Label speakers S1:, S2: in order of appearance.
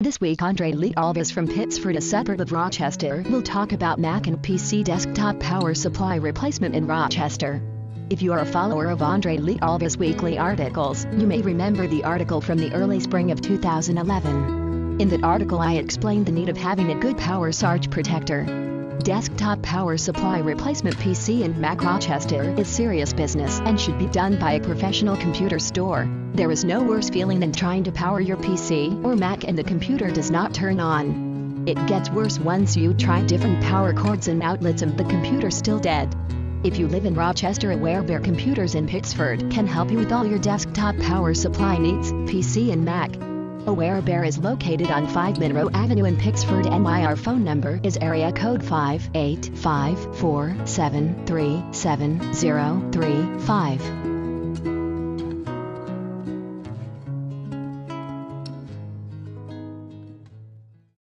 S1: This week, Leite Alves from Pittsford, a suburb of Rochester, will talk about Mac and PC desktop power supply replacement in Rochester. If you are a follower of Leite Alves' weekly articles, you may remember the article from the early spring of 2011. In that article, I explained the need of having a good power surge protector. Desktop power supply replacement PC in Mac Rochester is serious business and should be done by a professional computer store. There is no worse feeling than trying to power your PC or Mac and the computer does not turn on. It gets worse once you try different power cords and outlets and the computer's still dead. If you live in Rochester, Bear Computers in Pittsford can help you with all your desktop power supply needs, PC and Mac. Bear is located on 5 Monroe Avenue in Pittsford, NY. Our phone number is area code 585-473-7035.